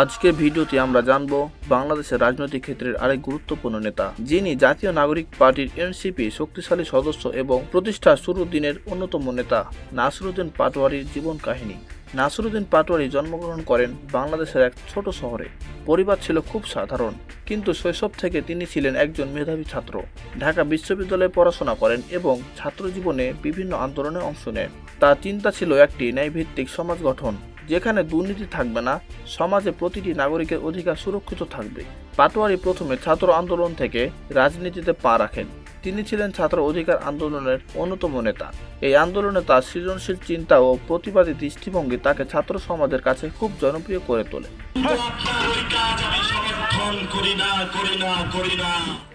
আজকের ভিডিওতে আমরা জানবো বাংলাদেশের রাজনৈতিক ক্ষেত্রের আরেক গুরুত্বপূর্ণ নেতা, যিনি জাতীয় নাগরিক পার্টির এনসিপি শক্তিশালী সদস্য এবং প্রতিষ্ঠার শুরুর দিনের অন্যতম নেতা নাসিরউদ্দিন পাটোয়ারীর জীবন কাহিনী। নাসিরউদ্দিন পাটোয়ারী জন্মগ্রহণ করেন বাংলাদেশের এক ছোট শহরে। পরিবার ছিল খুব সাধারণ, কিন্তু শৈশব থেকে তিনি ছিলেন একজন মেধাবী ছাত্র। ঢাকা বিশ্ববিদ্যালয়ে পড়াশোনা করেন এবং ছাত্র জীবনে বিভিন্ন আন্দোলনে অংশ নেন। তার চিন্তা ছিল একটি ন্যায়ভিত্তিক সমাজ গঠন, যেখানে দুর্নীতি থাকবে না, সমাজে প্রতিটি নাগরিকের অধিকার সুরক্ষিত থাকবে। পাটোয়ারী প্রথমে ছাত্র আন্দোলন থেকে রাজনীতিতে পা রাখেন। তিনি ছিলেন ছাত্র অধিকার আন্দোলনের অন্যতম নেতা। এই আন্দোলনে তার সৃজনশীল চিন্তা ও প্রতিবাদী দৃষ্টিভঙ্গি তাকে ছাত্র সমাজের কাছে খুব জনপ্রিয় করে তোলে।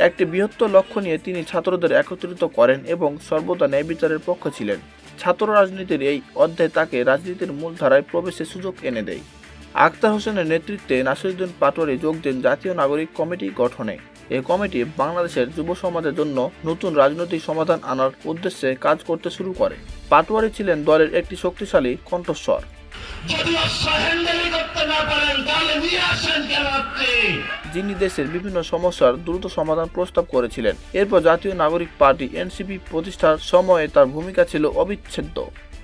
একটি বৃহত্তর লক্ষ্য নিয়ে তিনি ছাত্রদের একত্রিত করেন এবং সর্বদা ন্যায় বিচারের পক্ষে ছিলেন। ছাত্র রাজনীতির এই অধ্যায় তাকে রাজনীতির মূলধারায় প্রবেশের সুযোগ এনে দেয়। আখতার হোসেনের নেতৃত্বে নাসিরউদ্দিন পাটোয়ারী যোগ দেন জাতীয় নাগরিক কমিটি গঠনে। এই কমিটি বাংলাদেশের যুব সমাজের জন্য নতুন রাজনৈতিক সমাধান আনার উদ্দেশ্যে কাজ করতে শুরু করে। পাটোয়ারী ছিলেন দলের একটি শক্তিশালী কণ্ঠস্বর। যিনি দেশের বিভিন্ন সমস্যার দ্রুত সমাধান প্রস্তাব করেছিলেন। এরপর জাতীয় নাগরিক পার্টি এনসিপি প্রতিষ্ঠার সময়ে তার ভূমিকা ছিল অবিচ্ছেদ্য।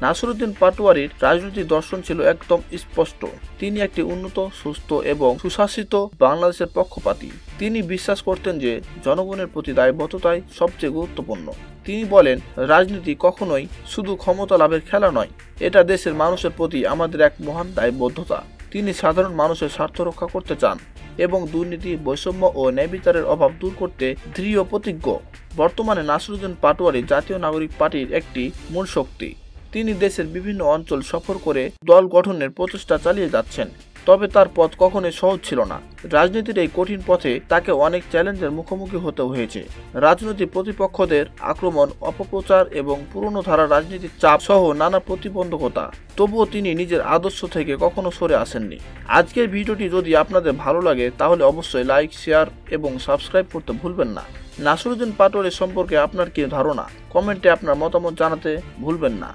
নাসিরউদ্দিন পাটোয়ারীর রাজনৈতিক দর্শন ছিল একদম স্পষ্ট। তিনি একটি উন্নত, সুস্থ এবং সুশাসিত বাংলাদেশের পক্ষপাতী। তিনি বিশ্বাস করতেন যে জনগণের প্রতি দায়বদ্ধতাই সবচেয়ে গুরুত্বপূর্ণ। তিনি বলেন, রাজনীতি কখনোই শুধু ক্ষমতা লাভের খেলা নয়, এটা দেশের মানুষের প্রতি আমাদের এক মহান দায়বদ্ধতা। তিনি সাধারণ মানুষের স্বার্থ রক্ষা করতে চান এবং দুর্নীতি, বৈষম্য ও ন্যায়বিচারের অভাব দূর করতে দৃঢ় প্রতিজ্ঞ। বর্তমানে নাসিরউদ্দিন পাটোয়ারী জাতীয় নাগরিক পার্টির একটি মূল শক্তি। তিনি দেশের বিভিন্ন অঞ্চল সফর করে দল গঠনের প্রচেষ্টা চালিয়ে যাচ্ছেন। তবে তার পথ কখনোই সহজ ছিল না। রাজনীতির এই কঠিন পথে তাকে অনেক চ্যালেঞ্জের মুখোমুখি হতে হয়েছে। রাজনৈতিক প্রতিপক্ষদের আক্রমণ, অপপ্রচার এবং পুরনো ধারা রাজনীতির চাপ সহ নানা প্রতিবন্ধকতা। তবুও তিনি নিজের আদর্শ থেকে কখনো সরে আসেননি। আজকের ভিডিওটি যদি আপনাদের ভালো লাগে তাহলে অবশ্যই লাইক, শেয়ার এবং সাবস্ক্রাইব করতে ভুলবেন না। নাসিরউদ্দিন পাটোয়ারী সম্পর্কে আপনার কি ধারণা? কমেন্টে আপনার মতামত জানাতে ভুলবেন না।